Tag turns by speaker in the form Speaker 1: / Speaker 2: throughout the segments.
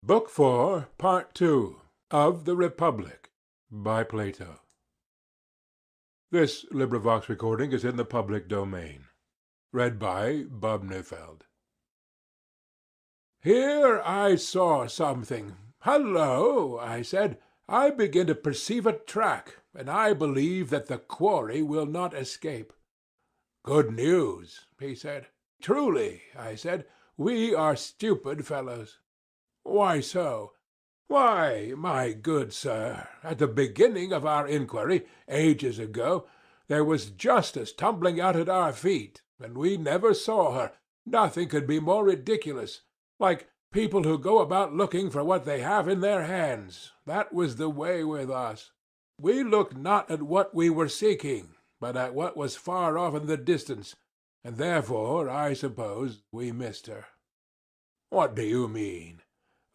Speaker 1: Book 4, Part 2, of the Republic, by Plato. This recording is in the public domain. Read by Bubnefeld. Here I saw something. "Hullo," I said, "I begin to perceive a track, and I believe that the quarry will not escape." "Good news," he said. "Truly," I said, "we are stupid fellows." "Why so?" "Why, my good sir, at the beginning of our inquiry, ages ago, there was justice tumbling out at our feet, and we never saw her. Nothing could be more ridiculous. Like people who go about looking for what they have in their hands. That was the way with us. We looked not at what we were seeking, but at what was far off in the distance, and therefore, I suppose, we missed her." "What do you mean?"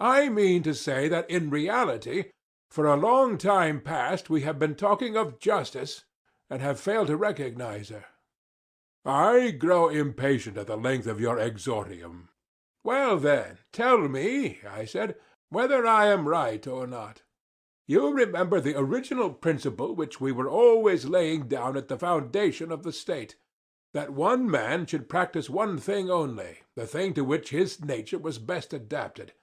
Speaker 1: "I mean to say that in reality, for a long time past we have been talking of justice, and have failed to recognize her." "I grow impatient at the length of your exordium." "Well, then, tell me," I said, "whether I am right or not. You remember the original principle which we were always laying down at the foundation of the state, that one man should practice one thing only, the thing to which his nature was best adapted.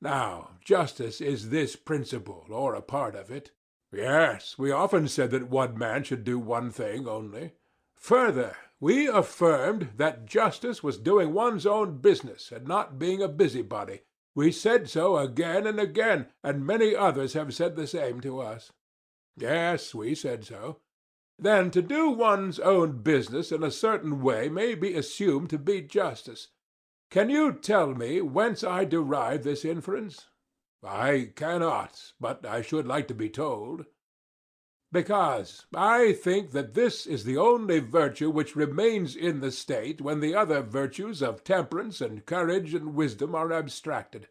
Speaker 1: Now, justice is this principle, or a part of it." "Yes, we often said that one man should do one thing only." "Further, we affirmed that justice was doing one's own business, and not being a busybody. We said so again and again, and many others have said the same to us." "Yes, we said so." "Then to do one's own business in a certain way may be assumed to be justice. Can you tell me whence I derive this inference?" "I cannot, but I should like to be told." "Because I think that this is the only virtue which remains in the state when the other virtues of temperance and courage and wisdom are abstracted,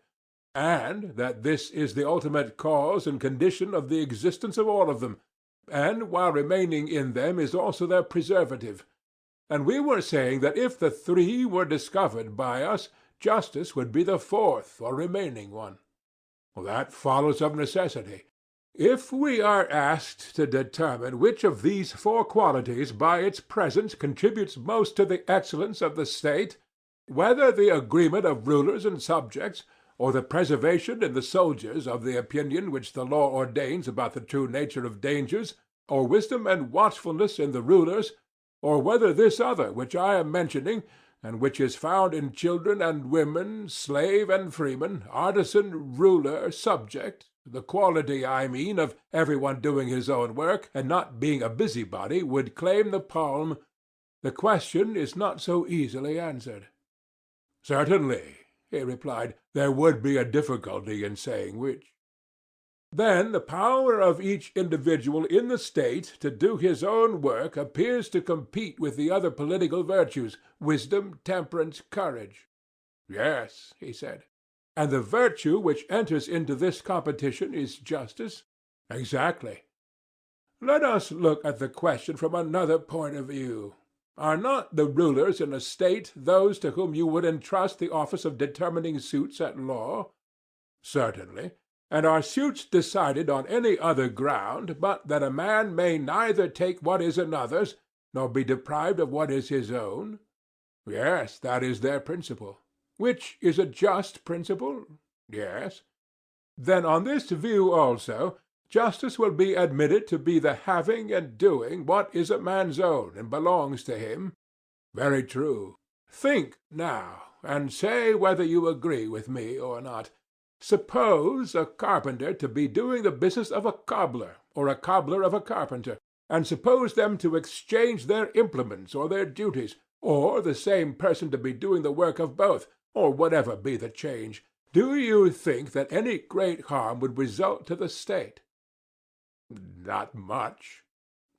Speaker 1: and that this is the ultimate cause and condition of the existence of all of them, and while remaining in them is also their preservative. And we were saying that if the three were discovered by us, justice would be the fourth or remaining one." "That follows of necessity." "If we are asked to determine which of these four qualities by its presence contributes most to the excellence of the state, whether the agreement of rulers and subjects, or the preservation in the soldiers of the opinion which the law ordains about the true nature of dangers, or wisdom and watchfulness in the rulers, or whether this other which I am mentioning, and which is found in children and women, slave and freeman, artisan, ruler, subject, the quality, I mean, of every one doing his own work, and not being a busybody, would claim the palm, the question is not so easily answered." "Certainly," he replied, "there would be a difficulty in saying which." "Then the power of each individual in the state to do his own work appears to compete with the other political virtues, wisdom, temperance, courage." "Yes," he said. "And the virtue which enters into this competition is justice?" "Exactly." "Let us look at the question from another point of view. Are not the rulers in a state those to whom you would entrust the office of determining suits at law?" "Certainly." "And are suits decided on any other ground but that a man may neither take what is another's, nor be deprived of what is his own?" "Yes, that is their principle." "Which is a just principle?" "Yes." "Then on this view also, justice will be admitted to be the having and doing what is a man's own and belongs to him?" "Very true." "Think now, and say whether you agree with me or not. Suppose a carpenter to be doing the business of a cobbler, or a cobbler of a carpenter, and suppose them to exchange their implements or their duties, or the same person to be doing the work of both, or whatever be the change. Do you think that any great harm would result to the state?" "Not much."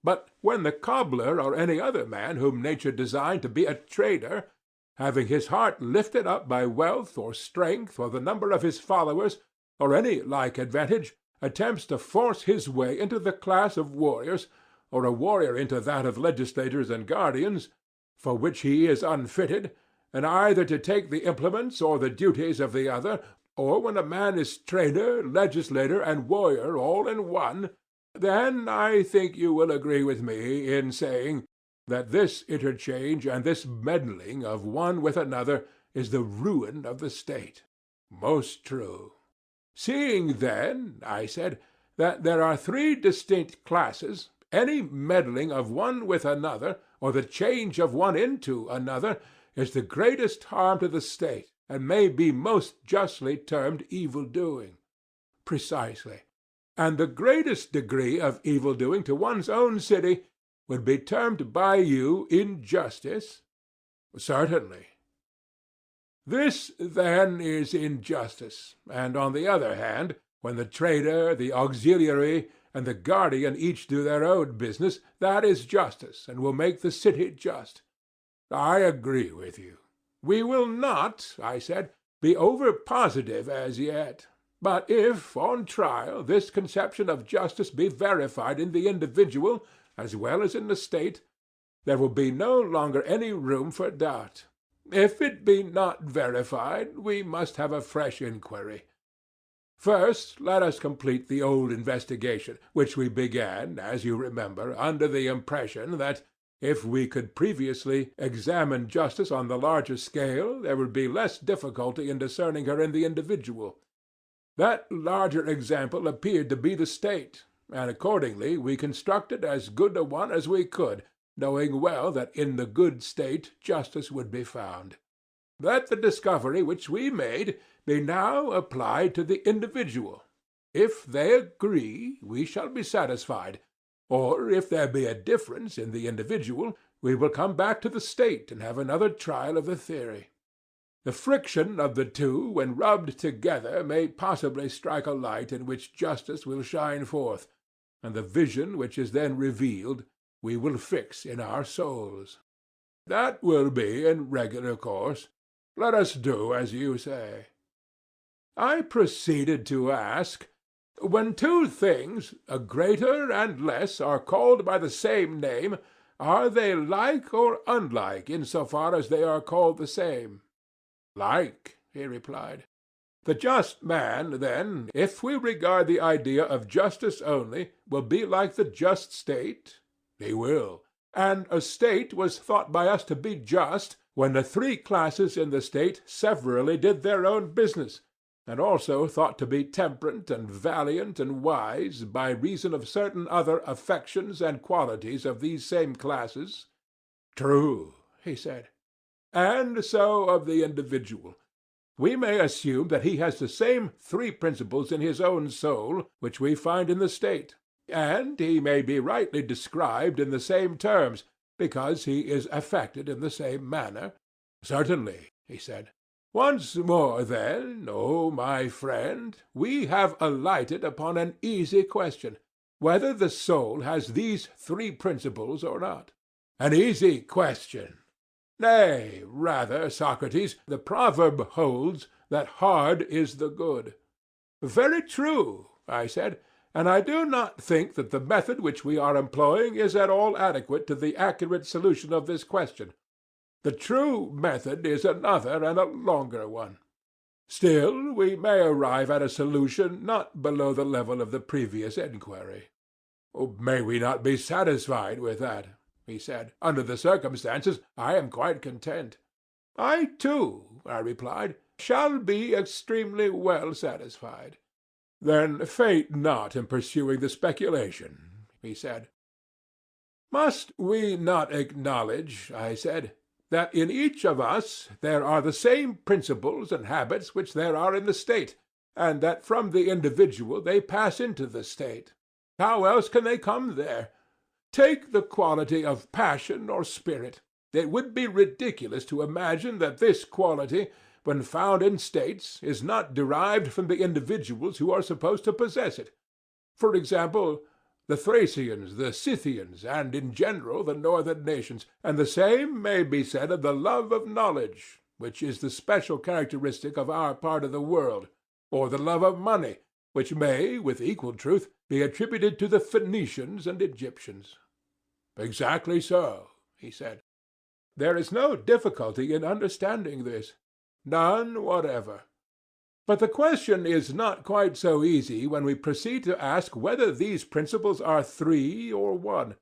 Speaker 1: "But when the cobbler or any other man whom nature designed to be a trader, having his heart lifted up by wealth or strength or the number of his followers, or any like advantage, attempts to force his way into the class of warriors, or a warrior into that of legislators and guardians, for which he is unfitted, and either to take the implements or the duties of the other, or when a man is trader, legislator, and warrior all in one, then I think you will agree with me in saying that this interchange and this meddling of one with another is the ruin of the state. Most true. Seeing, then, I said, that there are three distinct classes, any meddling of one with another, or the change of one into another, is the greatest harm to the state, and may be most justly termed evil-doing. Precisely. And the greatest degree of evil-doing to one's own city would be termed by you injustice? Certainly. This, then, is injustice, and on the other hand, when the trader, the auxiliary, and the guardian each do their own business, that is justice, and will make the city just. I agree with you. We will not, I said, be over-positive as yet. But if, on trial, this conception of justice be verified in the individual as well as in the state, there will be no longer any room for doubt. If it be not verified, we must have a fresh inquiry. First, let us complete the old investigation, which we began, as you remember, under the impression that, if we could previously examine justice on the larger scale, there would be less difficulty in discerning her in the individual. That larger example appeared to be the state, and accordingly we constructed as good a one as we could, knowing well that in the good state justice would be found. Let the discovery which we made be now applied to the individual. If they agree, we shall be satisfied, or if there be a difference in the individual, we will come back to the state and have another trial of the theory. The friction of the two, when rubbed together, may possibly strike a light in which justice will shine forth, and the vision which is then revealed we will fix in our souls. That will be in regular course. Let us do as you say. I proceeded to ask, when two things, a greater and less, are called by the same name, are they like or unlike in so far as they are called the same? Like, he replied. The just man, then, if we regard the idea of justice only, will be like the just state? He will. And a state was thought by us to be just when the three classes in the state severally did their own business, and also thought to be temperate and valiant and wise by reason of certain other affections and qualities of these same classes. True, he said. And so of the individual. We may assume that he has the same three principles in his own soul which we find in the state, and he may be rightly described in the same terms, because he is affected in the same manner. Certainly, he said. Once more, then, O my friend, we have alighted upon an easy question, whether the soul has these three principles or not. An easy question. Nay, rather, Socrates, the proverb holds that hard is the good. Very true, I said, and I do not think that the method which we are employing is at all adequate to the accurate solution of this question. The true method is another and a longer one. Still, we may arrive at a solution not below the level of the previous inquiry. May we not be satisfied with that? He said. Under the circumstances, I am quite content. I, too, I replied, shall be extremely well satisfied. Then faint not in pursuing the speculation, he said. Must we not acknowledge, I said, that in each of us there are the same principles and habits which there are in the state, and that from the individual they pass into the state? How else can they come there? Take the quality of passion or spirit. It would be ridiculous to imagine that this quality, when found in states, is not derived from the individuals who are supposed to possess it. For example, the Thracians, the Scythians, and in general the northern nations, and the same may be said of the love of knowledge, which is the special characteristic of our part of the world, or the love of money, which may, with equal truth, be attributed to the Phoenicians and Egyptians. Exactly so, he said. There is no difficulty in understanding this. None whatever. But the question is not quite so easy when we proceed to ask whether these principles are three or one.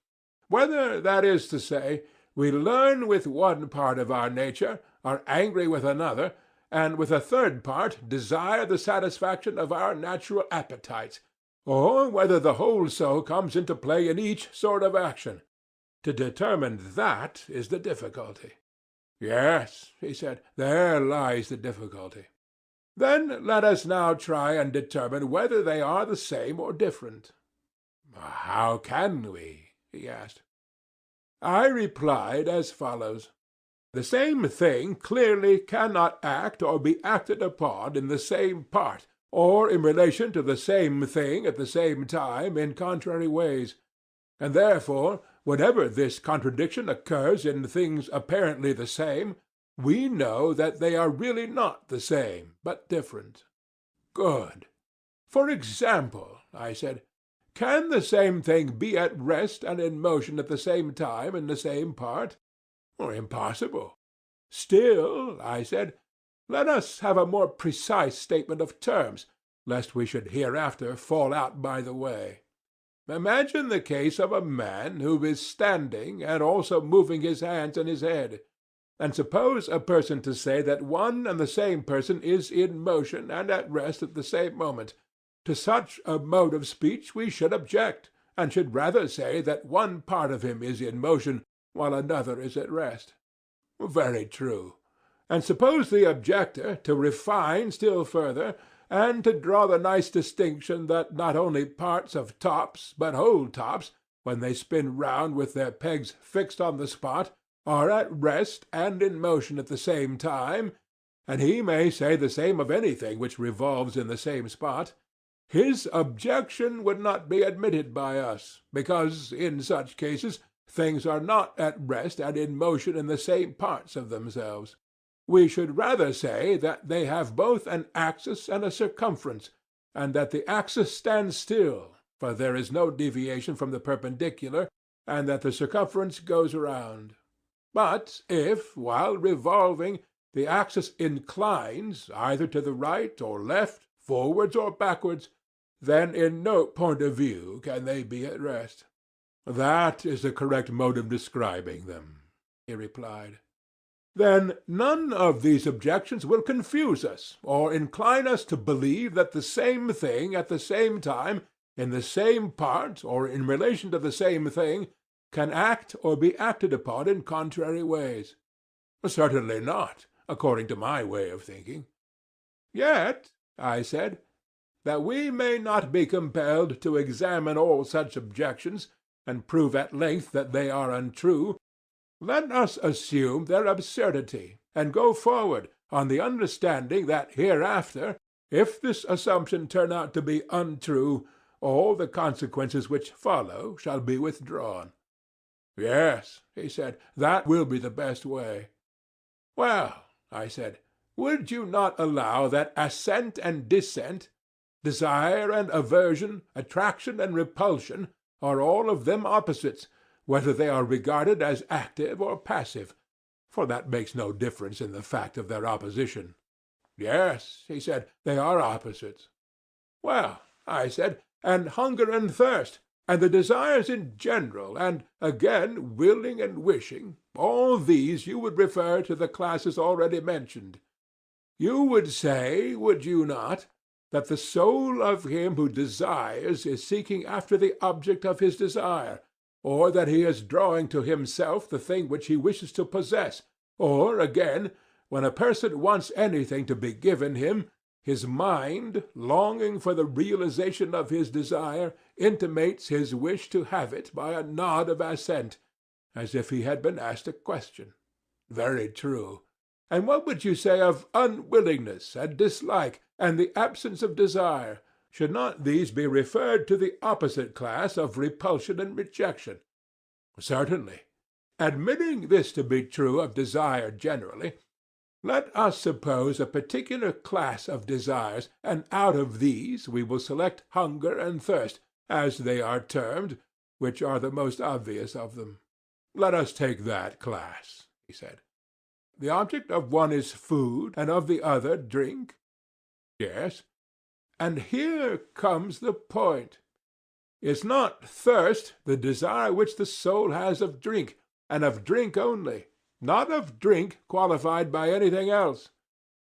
Speaker 1: Whether, that is to say, we learn with one part of our nature, are angry with another, and with a third part desire the satisfaction of our natural appetites, or whether the whole soul comes into play in each sort of action. To determine that is the difficulty. Yes, he said, there lies the difficulty. Then let us now try and determine whether they are the same or different. How can we? He asked. I replied as follows. The same thing clearly cannot act or be acted upon in the same part, or in relation to the same thing at the same time in contrary ways. And therefore, whenever this contradiction occurs in things apparently the same, we know that they are really not the same, but different. Good. For example, I said, can the same thing be at rest and in motion at the same time in the same part? Impossible. Still, I said, let us have a more precise statement of terms, lest we should hereafter fall out by the way. Imagine the case of a man who is standing and also moving his hands and his head, and suppose a person to say that one and the same person is in motion and at rest at the same moment. To such a mode of speech we should object, and should rather say that one part of him is in motion while another is at rest. Very true. And suppose the objector to refine still further, and to draw the nice distinction that not only parts of tops, but whole tops, when they spin round with their pegs fixed on the spot, are at rest and in motion at the same time, and he may say the same of anything which revolves in the same spot, his objection would not be admitted by us, because in such cases things are not at rest and in motion in the same parts of themselves. We should rather say that they have both an axis and a circumference, and that the axis stands still, for there is no deviation from the perpendicular, and that the circumference goes round. But if, while revolving, the axis inclines either to the right or left, forwards or backwards, then in no point of view can they be at rest. That is the correct mode of describing them, he replied. Then none of these objections will confuse us, or incline us to believe that the same thing at the same time, in the same part, or in relation to the same thing, can act or be acted upon in contrary ways. Certainly not, according to my way of thinking. Yet, I said, that we may not be compelled to examine all such objections, and prove at length that they are untrue, let us assume their absurdity, and go forward on the understanding that hereafter, if this assumption turn out to be untrue, all the consequences which follow shall be withdrawn. Yes, he said, that will be the best way. Well, I said, would you not allow that assent and dissent, desire and aversion, attraction and repulsion, are all of them opposites, whether they are regarded as active or passive, for that makes no difference in the fact of their opposition. Yes, he said, they are opposites. Well, I said, and hunger and thirst, and the desires in general, and, again, willing and wishing, all these you would refer to the classes already mentioned. You would say, would you not, that the soul of him who desires is seeking after the object of his desire, or that he is drawing to himself the thing which he wishes to possess, or, again, when a person wants anything to be given him, his mind, longing for the realization of his desire, intimates his wish to have it by a nod of assent, as if he had been asked a question. Very true. And what would you say of unwillingness and dislike, and the absence of desire? Should not these be referred to the opposite class of repulsion and rejection? Certainly. Admitting this to be true of desire generally, let us suppose a particular class of desires, and out of these we will select hunger and thirst, as they are termed, which are the most obvious of them. Let us take that class, he said. The object of one is food, and of the other drink. Yes. And here comes the point. Is not thirst the desire which the soul has of drink, and of drink only, not of drink qualified by anything else?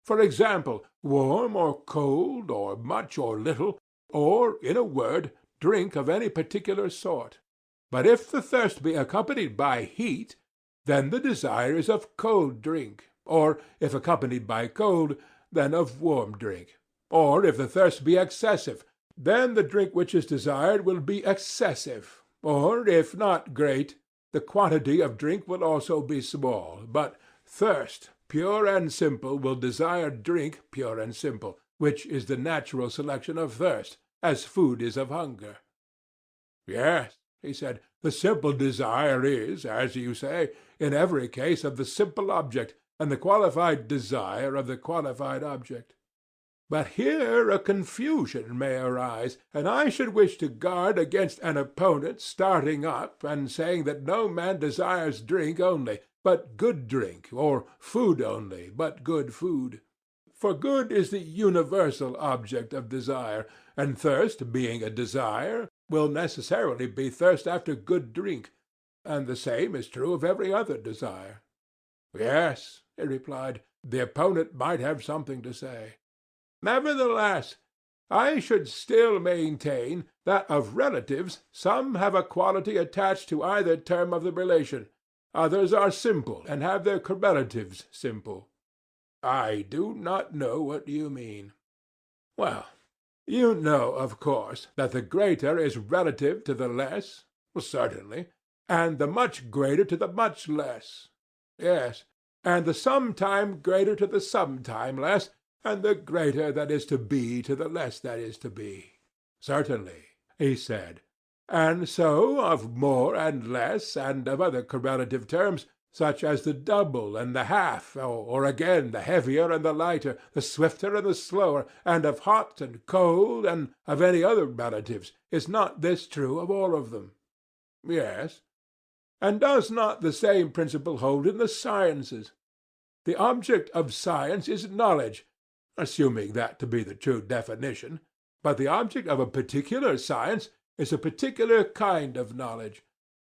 Speaker 1: For example, warm or cold, or much or little, or, in a word, drink of any particular sort. But if the thirst be accompanied by heat, then the desire is of cold drink, or if accompanied by cold, then of warm drink. Or if the thirst be excessive, then the drink which is desired will be excessive, or if not great, the quantity of drink will also be small. But thirst, pure and simple, will desire drink pure and simple, which is the natural selection of thirst, as food is of hunger. Yes, he said, the simple desire is, as you say, in every case of the simple object, and the qualified desire of the qualified object. But here a confusion may arise, and I should wish to guard against an opponent starting up and saying that no man desires drink only, but good drink, or food only, but good food. For good is the universal object of desire, and thirst, being a desire, will necessarily be thirst after good drink, and the same is true of every other desire. Yes, he replied, the opponent might have something to say. Nevertheless, I should still maintain that of relatives some have a quality attached to either term of the relation, others are simple and have their correlatives simple. I do not know what you mean. Well, you know, of course, that the greater is relative to the less? Certainly. And the much greater to the much less? Yes. And the sometime greater to the sometime less, and the greater that is to be to the less that is to be? Certainly, he said. And so of more and less, and of other correlative terms, such as the double and the half, or again the heavier and the lighter, the swifter and the slower, and of hot and cold, and of any other relatives. Is not this true of all of them? Yes. And does not the same principle hold in the sciences? The object of science is knowledge, assuming that to be the true definition, but the object of a particular science is a particular kind of knowledge.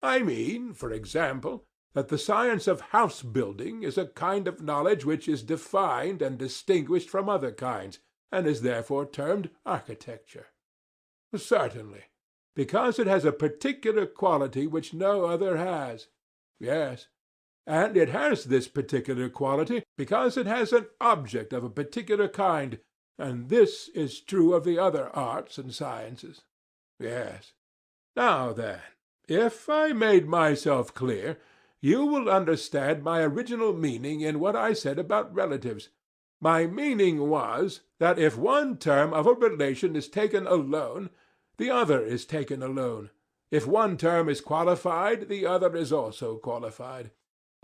Speaker 1: I mean, for example, that the science of house-building is a kind of knowledge which is defined and distinguished from other kinds, and is therefore termed architecture. Certainly, because it has a particular quality which no other has. Yes. And it has this particular quality because it has an object of a particular kind, and this is true of the other arts and sciences. Yes. Now then, if I made myself clear, you will understand my original meaning in what I said about relatives. My meaning was that if one term of a relation is taken alone, the other is taken alone. If one term is qualified, the other is also qualified.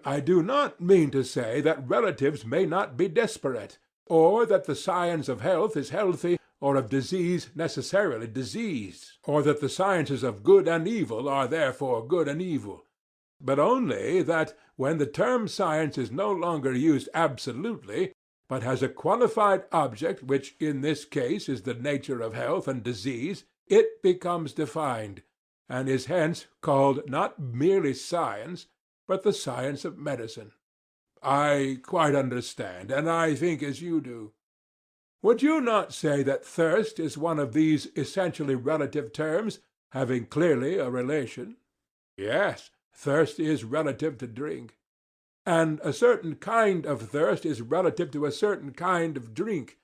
Speaker 1: I do not mean to say that relatives may not be disparate, or that the science of health is healthy, or of disease necessarily diseased, or that the sciences of good and evil are therefore good and evil, but only that, when the term science is no longer used absolutely, but has a qualified object which in this case is the nature of health and disease, it becomes defined, and is hence called not merely science, but the science of medicine. I quite understand, and I think as you do. Would you not say that thirst is one of these essentially relative terms, having clearly a relation? Yes, thirst is relative to drink. And a certain kind of thirst is relative to a certain kind of drink.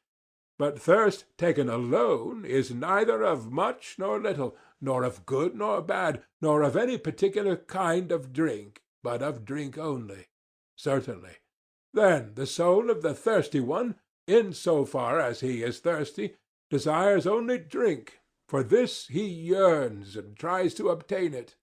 Speaker 1: But thirst taken alone is neither of much nor little, nor of good nor bad, nor of any particular kind of drink, but of drink only. Certainly. Then the soul of the thirsty one, in so far as he is thirsty, desires only drink. For this he yearns and tries to obtain it.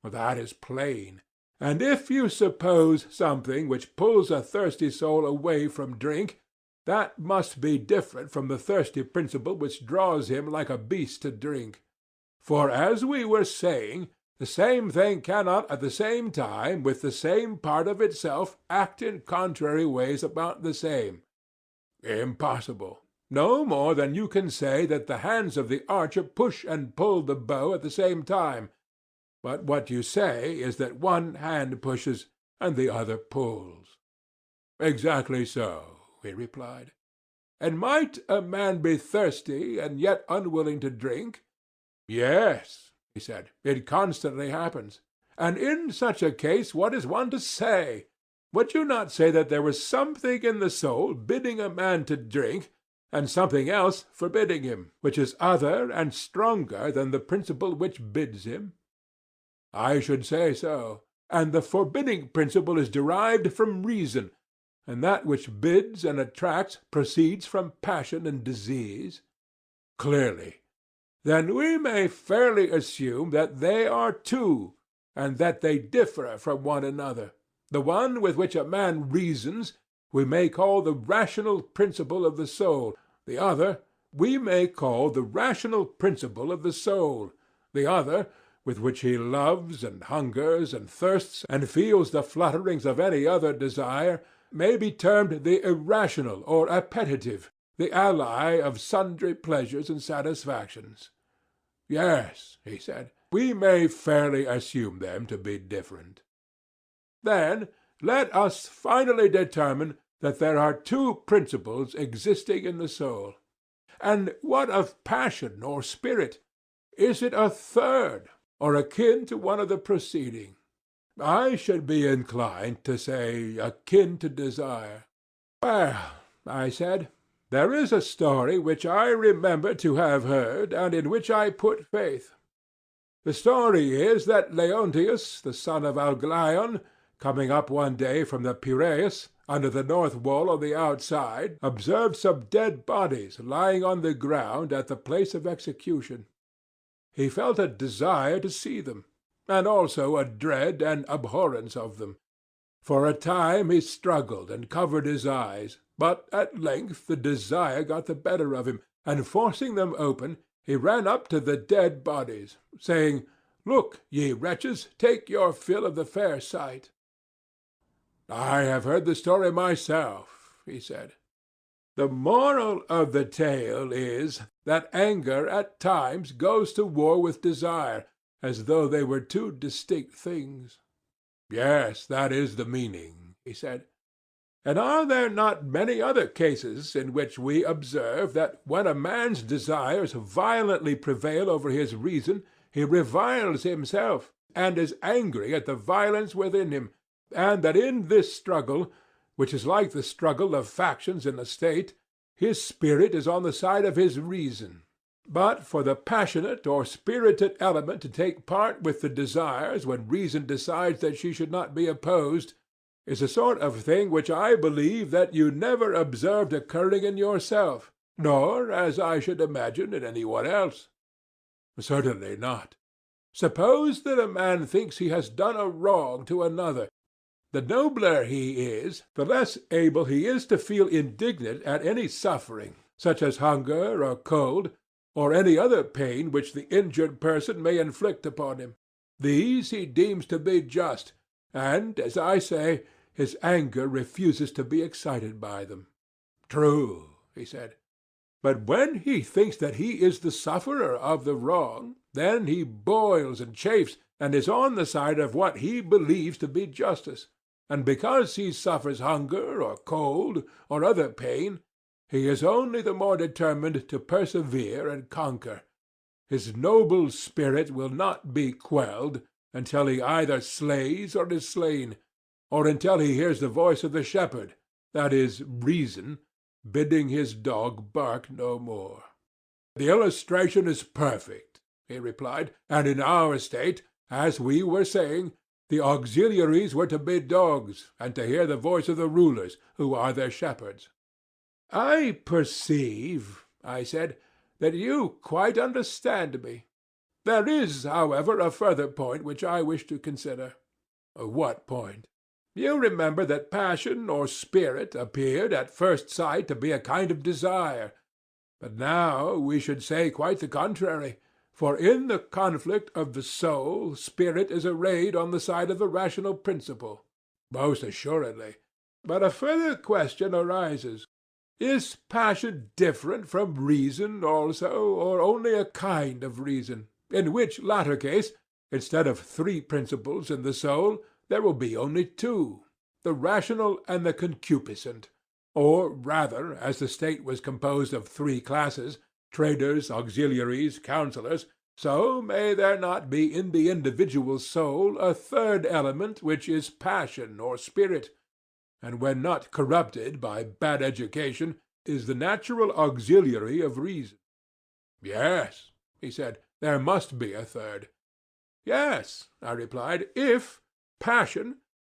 Speaker 1: That is plain. And if you suppose something which pulls a thirsty soul away from drink, that must be different from the thirsty principle which draws him like a beast to drink. For, as we were saying, the same thing cannot at the same time, with the same part of itself, act in contrary ways about the same. Impossible. no more than you can say that the hands of the archer push and pull the bow at the same time, but what you say is that one hand pushes and the other pulls. Exactly so, he replied. And might a man be thirsty and yet unwilling to drink? Yes, he said, it constantly happens. And in such a case what is one to say? Would you not say that there was something in the soul bidding a man to drink, and something else forbidding him, which is other and stronger than the principle which bids him? I should say so. And the forbidding principle is derived from reason, and that which bids and attracts proceeds from passion and disease? Clearly. Then we may fairly assume that they are two, and that they differ from one another. The one with which a man reasons we may call the rational principle of the soul. The other we may call the rational principle of the soul. The other, with which he loves and hungers and thirsts and feels the flutterings of any other desire, may be termed the irrational or appetitive, the ally of sundry pleasures and satisfactions. Yes, he said, we may fairly assume them to be different. Then let us finally determine that there are two principles existing in the soul. And what of passion or spirit? Is it a third, or akin to one of the preceding? I should be inclined to say akin to desire. Well, I said, there is a story which I remember to have heard, and in which I put faith. The story is that Leontius, the son of Algleion, coming up one day from the Piraeus, under the north wall on the outside, observed some dead bodies lying on the ground at the place of execution. He felt a desire to see them, and also a dread and abhorrence of them. For a time he struggled and covered his eyes, but at length the desire got the better of him, and forcing them open, he ran up to the dead bodies, saying, "Look, ye wretches, take your fill of the fair sight." "I have heard the story myself," he said. "The moral of the tale is that anger at times goes to war with desire, as though they were two distinct things." "Yes, that is the meaning," he said. "And are there not many other cases in which we observe that when a man's desires violently prevail over his reason, he reviles himself, and is angry at the violence within him, and that in this struggle, which is like the struggle of factions in a state, his spirit is on the side of his reason? But for the passionate or spirited element to take part with the desires when reason decides that she should not be opposed, is a sort of thing which I believe that you never observed occurring in yourself, nor, as I should imagine, in any one else." "Certainly not. Suppose that a man thinks he has done a wrong to another. The nobler he is, the less able he is to feel indignant at any suffering, such as hunger or cold, or any other pain which the injured person may inflict upon him. These he deems to be just, and, as I say, his anger refuses to be excited by them." "True," he said. "But when he thinks that he is the sufferer of the wrong, then he boils and chafes, and is on the side of what he believes to be justice. And because he suffers hunger or cold or other pain, he is only the more determined to persevere and conquer. His noble spirit will not be quelled until he either slays or is slain, or until he hears the voice of the shepherd, that is, reason, bidding his dog bark no more." "The illustration is perfect," he replied, "and in our state, as we were saying, the auxiliaries were to be dogs, and to hear the voice of the rulers, who are their shepherds." "I perceive," I said, "that you quite understand me. There is, however, a further point which I wish to consider." "What point?" "You remember that passion or spirit appeared at first sight to be a kind of desire. But now we should say quite the contrary, for in the conflict of the soul spirit is arrayed on the side of the rational principle." "Most assuredly." "But a further question arises. Is passion different from reason also, or only a kind of reason, in which latter case, instead of three principles in the soul, there will be only two, the rational and the concupiscent? Or rather, as the state was composed of three classes, traders, auxiliaries, counsellors, so may there not be in the individual soul a third element which is passion or spirit, and when not corrupted by bad education, is the natural auxiliary of reason? Yes, he said, there must be a third. Yes, I replied, if passion,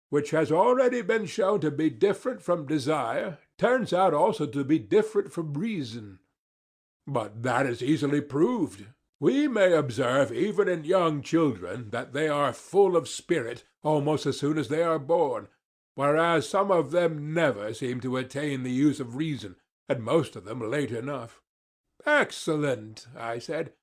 Speaker 1: which has already been shown to be different from desire, turns out also to be different from reason. But that is easily proved. We may observe even in young children that they are full of spirit almost as soon as they are born, whereas some of them never seem to attain the use of reason, and most of them late enough. Excellent, I said.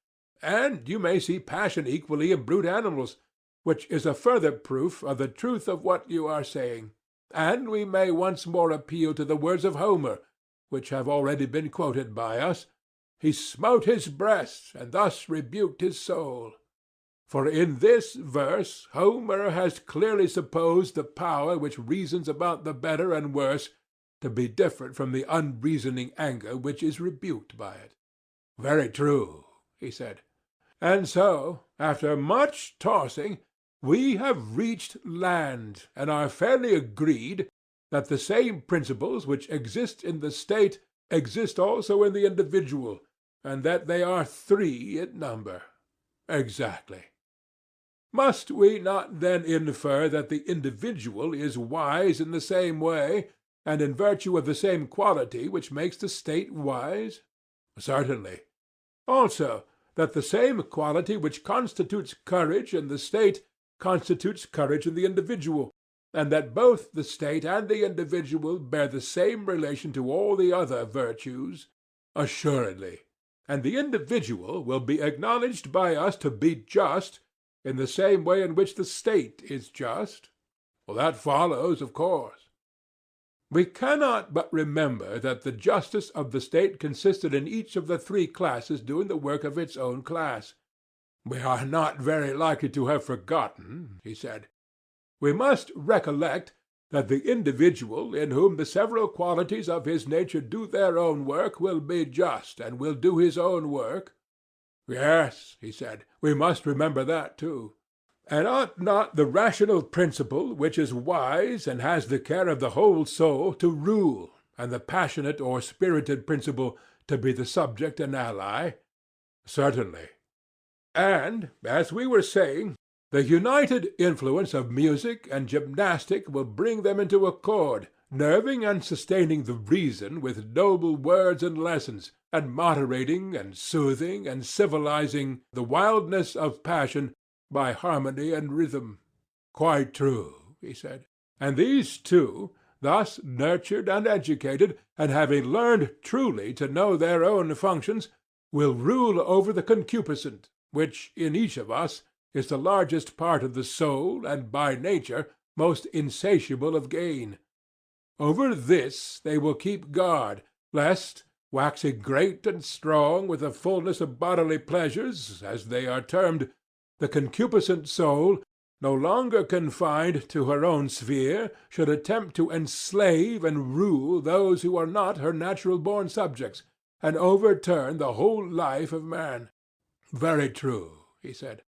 Speaker 1: And you may see passion equally in brute animals, which is a further proof of the truth of what you are saying. And we may once more appeal to the words of Homer, which have already been quoted by us. He smote his breast, and thus rebuked his soul. For in this verse Homer has clearly supposed the power which reasons about the better and worse to be different from the unreasoning anger which is rebuked by it. Very true, he said. And so, after much tossing, we have reached land, and are fairly agreed that the same principles which exist in the state exist also in the individual, and that they are three in number. Exactly. Must we not then infer that the individual is wise in the same way, and in virtue of the same quality which makes the state wise? Certainly. Also, that the same quality which constitutes courage in the state constitutes courage in the individual, and that both the state and the individual bear the same relation to all the other virtues? Assuredly. And the individual will be acknowledged by us to be just in the same way in which the state is just? Well, that follows, of course. We cannot but remember that the justice of the state consisted in each of the three classes doing the work of its own class. We are not very likely to have forgotten, he said. We must recollect that the individual in whom the several qualities of his nature do their own work will be just, and will do his own work. Yes, he said, we must remember that too. And ought not the rational principle, which is wise and has the care of the whole soul, to rule, and the passionate or spirited principle to be the subject and ally? Certainly. And, as we were saying, the united influence of music and gymnastic will bring them into accord, nerving and sustaining the reason with noble words and lessons, and moderating and soothing and civilizing the wildness of passion by harmony and rhythm. Quite true, he said. And these two, thus nurtured and educated, and having learned truly to know their own functions, will rule over the concupiscent, which in each of us is the largest part of the soul, and by nature most insatiable of gain. Over this they will keep guard, lest, waxing great and strong with the fullness of bodily pleasures, as they are termed, the concupiscent soul, no longer confined to her own sphere, should attempt to enslave and rule those who are not her natural-born subjects, and overturn the whole life of man. Very true, he said.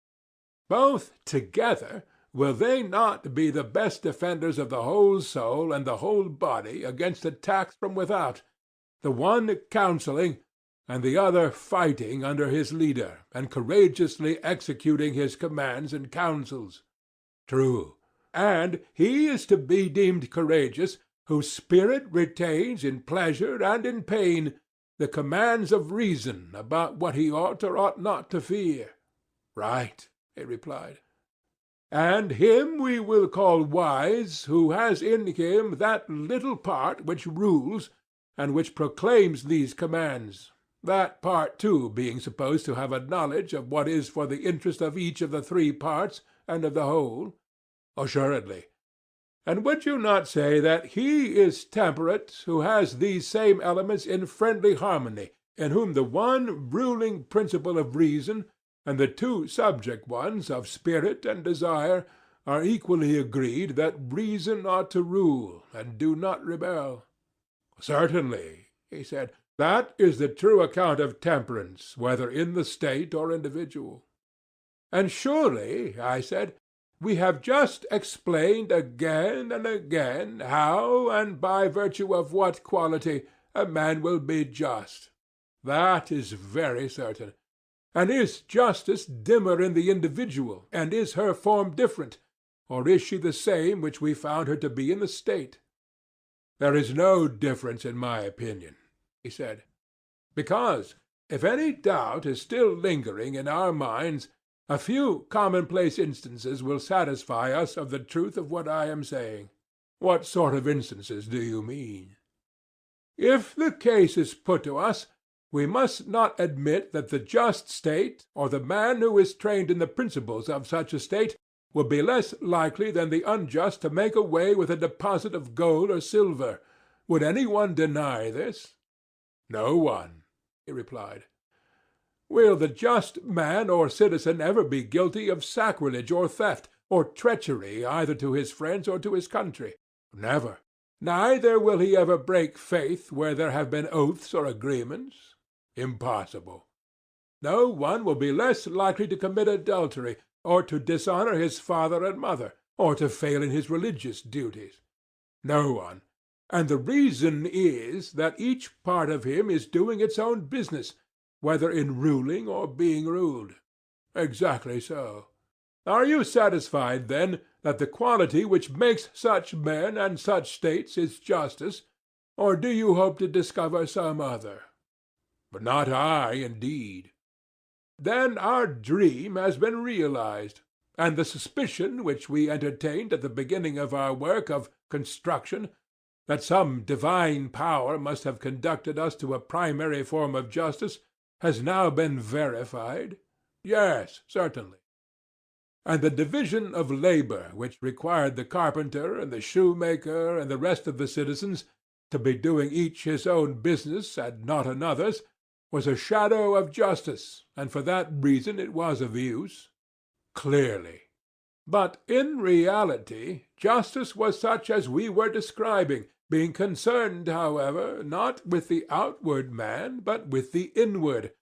Speaker 1: Both together will they not be the best defenders of the whole soul and the whole body against attacks from without, the one counselling, and the other fighting under his leader, and courageously executing his commands and counsels? True. And he is to be deemed courageous whose spirit retains in pleasure and in pain the commands of reason about what he ought or ought not to fear. Right, he replied. And him we will call wise who has in him that little part which rules and which proclaims these commands, that part too being supposed to have a knowledge of what is for the interest of each of the three parts and of the whole. Assuredly. And would you not say that he is temperate who has these same elements in friendly harmony, in whom the one ruling principle of reason and the two subject ones of spirit and desire are equally agreed that reason ought to rule and do not rebel? Certainly, he said, that is the true account of temperance, whether in the state or individual. And surely, I said, we have just explained again and again how and by virtue of what quality a man will be just. That is very certain. And is justice dimmer in the individual, and is her form different, or is she the same which we found her to be in the state? There is no difference in my opinion, he said, because, if any doubt is still lingering in our minds, a few commonplace instances will satisfy us of the truth of what I am saying. What sort of instances do you mean? If the case is put to us, we must not admit that the just state, or the man who is trained in the principles of such a state, will be less likely than the unjust to make away with a deposit of gold or silver. Would any one deny this? No one, he replied. Will the just man or citizen ever be guilty of sacrilege or theft, or treachery either to his friends or to his country? Never. Neither will he ever break faith where there have been oaths or agreements. Impossible. No one will be less likely to commit adultery, or to dishonor his father and mother, or to fail in his religious duties. No one. And the reason is that each part of him is doing its own business, whether in ruling or being ruled. Exactly so. Are you satisfied, then, that the quality which makes such men and such states is justice, or do you hope to discover some other? But not I, indeed. Then our dream has been realized, and the suspicion which we entertained at the beginning of our work of construction, that some divine power must have conducted us to a primary form of justice, has now been verified? Yes, certainly. And the division of labor which required the carpenter and the shoemaker and the rest of the citizens to be doing each his own business and not another's was a shadow of justice, and for that reason it was of use? Clearly. But in reality justice was such as we were describing, being concerned, however, not with the outward man, but with the inward,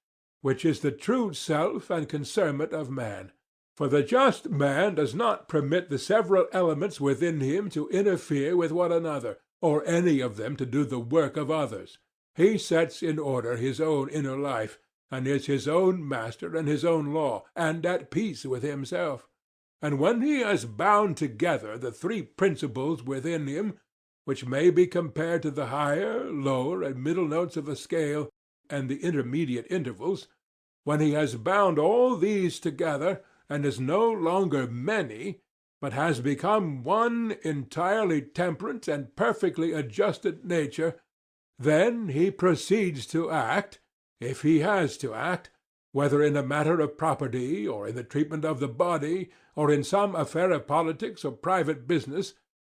Speaker 1: which is the true self and concernment of man. For the just man does not permit the several elements within him to interfere with one another, or any of them to do the work of others. He sets in order his own inner life, and is his own master and his own law, and at peace with himself. And when he has bound together the three principles within him, which may be compared to the higher, lower, and middle notes of a scale, and the intermediate intervals, when he has bound all these together, and is no longer many, but has become one entirely temperate and perfectly adjusted nature, then he proceeds to act, if he has to act, whether in a matter of property, or in the treatment of the body, or in some affair of politics or private business,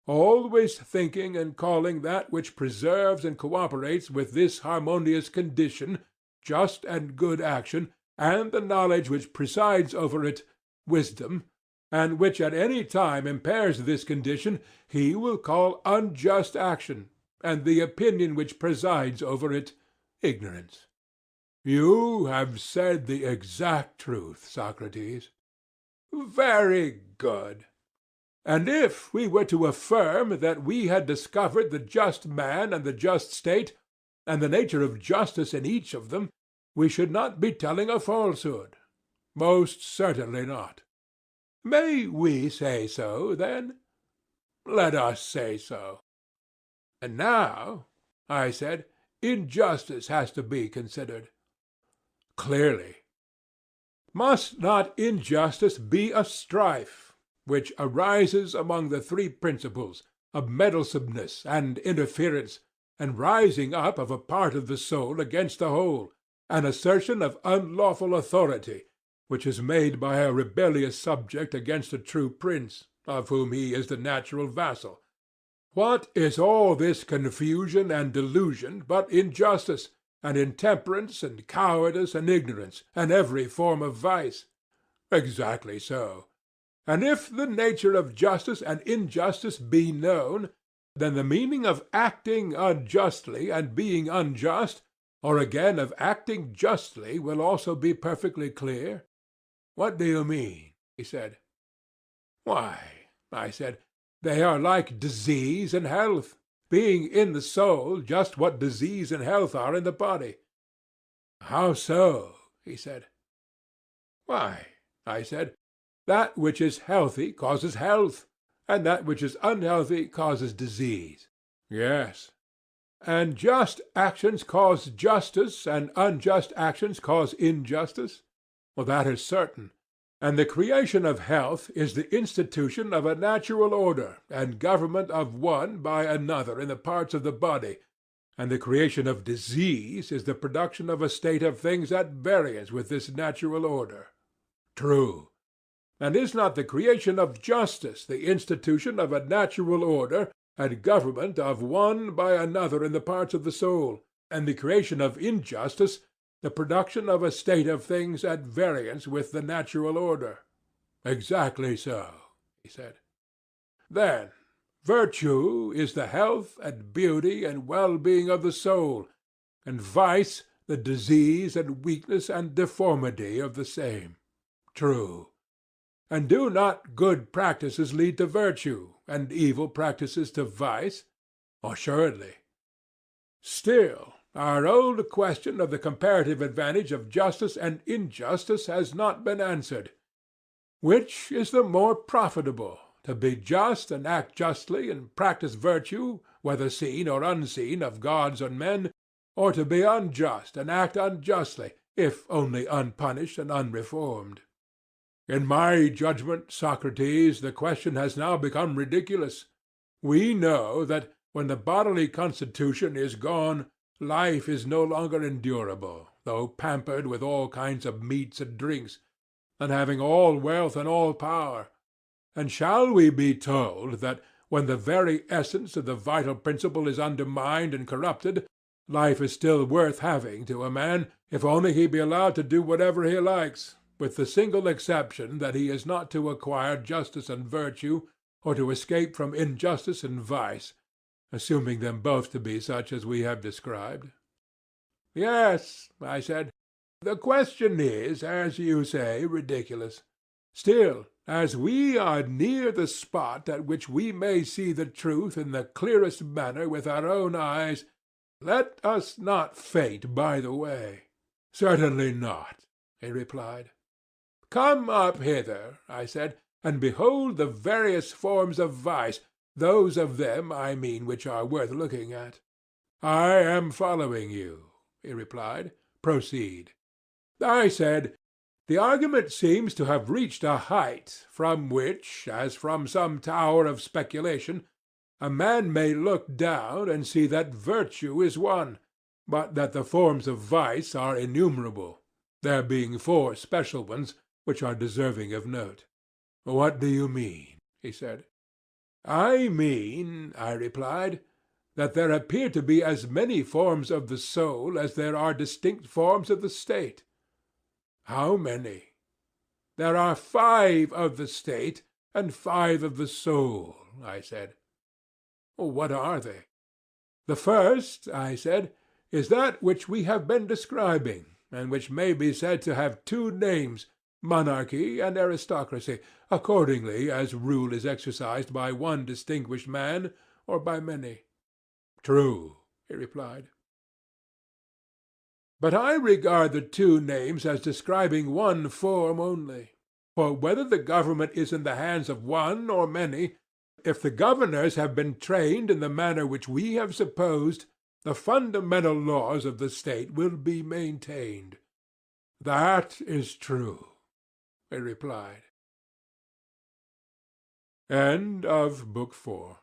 Speaker 1: always thinking and calling that which preserves and cooperates with this harmonious condition just and good action, and the knowledge which presides over it wisdom, and which at any time impairs this condition, he will call unjust action, and the opinion which presides over it ignorance. You have said the exact truth, Socrates. Very good. And if we were to affirm that we had discovered the just man and the just state, and the nature of justice in each of them, we should not be telling a falsehood. Most certainly not. May we say so, then? Let us say so. And now, I said, injustice has to be considered. Clearly. Must not injustice be a strife, which arises among the three principles of meddlesomeness and interference, and rising up of a part of the soul against the whole, an assertion of unlawful authority, which is made by a rebellious subject against a true prince, of whom he is the natural vassal, What is all this confusion and delusion but injustice, and intemperance, and cowardice, and ignorance, and every form of vice? Exactly so. And if the nature of justice and injustice be known, then the meaning of acting unjustly and being unjust, or again of acting justly, will also be perfectly clear. What do you mean? He said. Why, I said, they are like disease and health, being in the soul just what disease and health are in the body. How so? He said. Why, I said, that which is healthy causes health, and that which is unhealthy causes disease. Yes. And just actions cause justice, and unjust actions cause injustice? Well, that is certain. And the creation of health is the institution of a natural order, and government of one by another in the parts of the body, and the creation of disease is the production of a state of things at variance with this natural order. True. And is not the creation of justice the institution of a natural order, and government of one by another in the parts of the soul, and the creation of injustice the production of a state of things at variance with the natural order? Exactly so, he said. Then virtue is the health and beauty and well-being of the soul, and vice the disease and weakness and deformity of the same. True. And do not good practices lead to virtue, and evil practices to vice? Assuredly. Still, our old question of the comparative advantage of justice and injustice has not been answered. Which is the more profitable, to be just and act justly and practice virtue, whether seen or unseen of gods or men, or to be unjust and act unjustly, if only unpunished and unreformed? In my judgment, Socrates, the question has now become ridiculous. We know that, when the bodily constitution is gone, life is no longer endurable, though pampered with all kinds of meats and drinks, and having all wealth and all power. And shall we be told that, when the very essence of the vital principle is undermined and corrupted, life is still worth having to a man, if only he be allowed to do whatever he likes, with the single exception that he is not to acquire justice and virtue, or to escape from injustice and vice, assuming them both to be such as we have described? Yes, I said, the question is, as you say, ridiculous. Still, as we are near the spot at which we may see the truth in the clearest manner with our own eyes, let us not faint by the way. Certainly not, he replied. Come up hither, I said, and behold the various forms of vice, those of them, I mean, which are worth looking at. I am following you, he replied. Proceed. I said, the argument seems to have reached a height from which, as from some tower of speculation, a man may look down and see that virtue is one, but that the forms of vice are innumerable, there being 4 special ones which are deserving of note. What do you mean? He said. I mean, I replied, that there appear to be as many forms of the soul as there are distinct forms of the state. How many? There are 5 of the state and 5 of the soul, I said. What are they? The first, I said, is that which we have been describing, and which may be said to have 2 names, monarchy and aristocracy, accordingly as rule is exercised by one distinguished man or by many. True, he replied. But I regard the 2 names as describing one form only. For whether the government is in the hands of one or many, if the governors have been trained in the manner which we have supposed, the fundamental laws of the state will be maintained. That is true, he replied. End of Book 4.